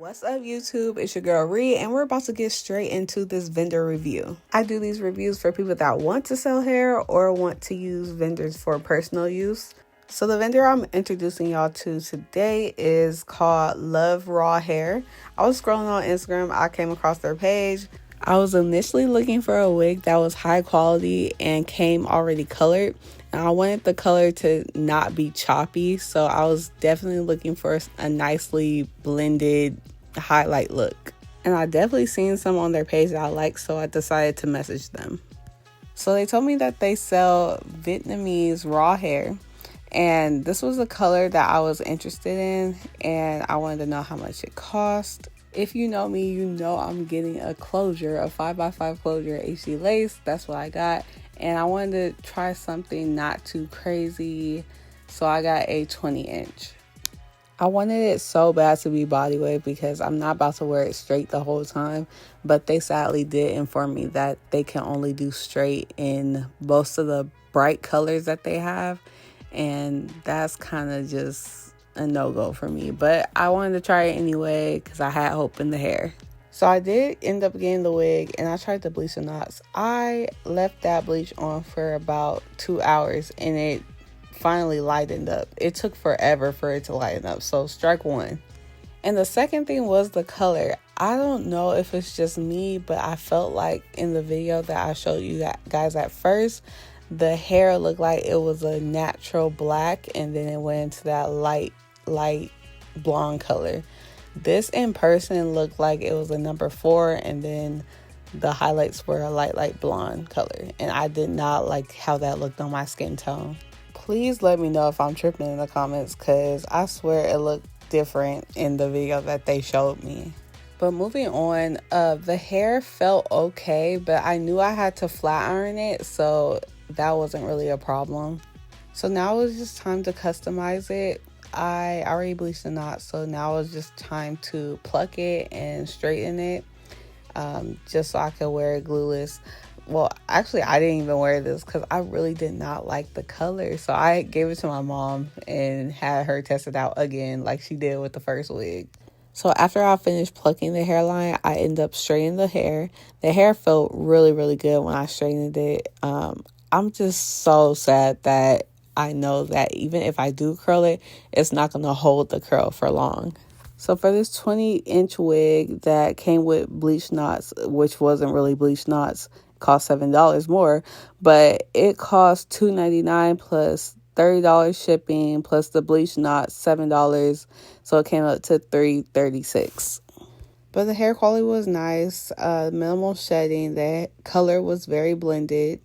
What's up, YouTube? It's your girl Ree, and we're about to get straight into this vendor review. I do these reviews for people that want to sell hair or want to use vendors for personal use. So the vendor I'm introducing y'all to today is called Love Raw Hair. I was scrolling on Instagram, I came across their page. I was initially looking for a wig that was high quality and came already colored. And I wanted the color to not be choppy, so I was definitely looking for a nicely blended highlight look. And I definitely seen some on their page that I liked, so I decided to message them. So they told me that they sell Vietnamese raw hair, and this was a color that I was interested in, and I wanted to know how much it cost. If you know me, you know I'm getting a closure, a 5x5 closure HD lace. That's what I got. And I wanted to try something not too crazy, so I got a 20-inch. I wanted it so bad to be body wave because I'm not about to wear it straight the whole time, but they sadly did inform me that they can only do straight in most of the bright colors that they have, and that's kind of just a no-go for me. But I wanted to try it anyway because I had hope in the hair. So I did end up getting the wig, and I tried to bleach the knots. I left that bleach on for about 2 hours, and it finally lightened up. It took forever for it to lighten up, so strike one. And the second thing was the color. I don't know if it's just me, but I felt like in the video that I showed you guys at first, the hair looked like it was a natural black, and then it went into that light blonde color. This in person looked like it was a number 4, and then the highlights were a light blonde color, and I did not like how that looked on my skin tone. Please let me know if I'm tripping in the comments, because I swear it looked different in the video that they showed me. But moving on, the hair felt okay, but I knew I had to flat iron it, so that wasn't really a problem. So now it was just time to customize it. I already bleached the knot, so now it was just time to pluck it and straighten it, just so I could wear it glueless. Well, actually, I didn't even wear this because I really did not like the color. So I gave it to my mom and had her test it out again like she did with the first wig. So after I finished plucking the hairline, I ended up straightening the hair. The hair felt really good when I straightened it. I'm just so sad that I know that even if I do curl it, it's not going to hold the curl for long. So for this 20-inch wig that came with bleach knots, which wasn't really bleach knots, cost $7 more, but it cost $2.99 plus $30 shipping plus the bleach knots $7, so it came up to $3.36. But the hair quality was nice, minimal shedding. The color was very blended.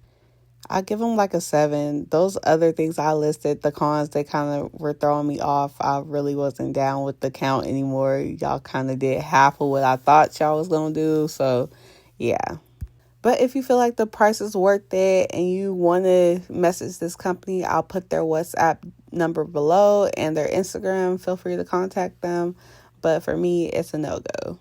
I give them like a 7. Those other things I listed, the cons, they kind of were throwing me off. I really wasn't down with the count anymore. Y'all kind of did half of what I thought y'all was going to do. So, yeah. But if you feel like the price is worth it and you want to message this company, I'll put their WhatsApp number below and their Instagram. Feel free to contact them. But for me, it's a no-go.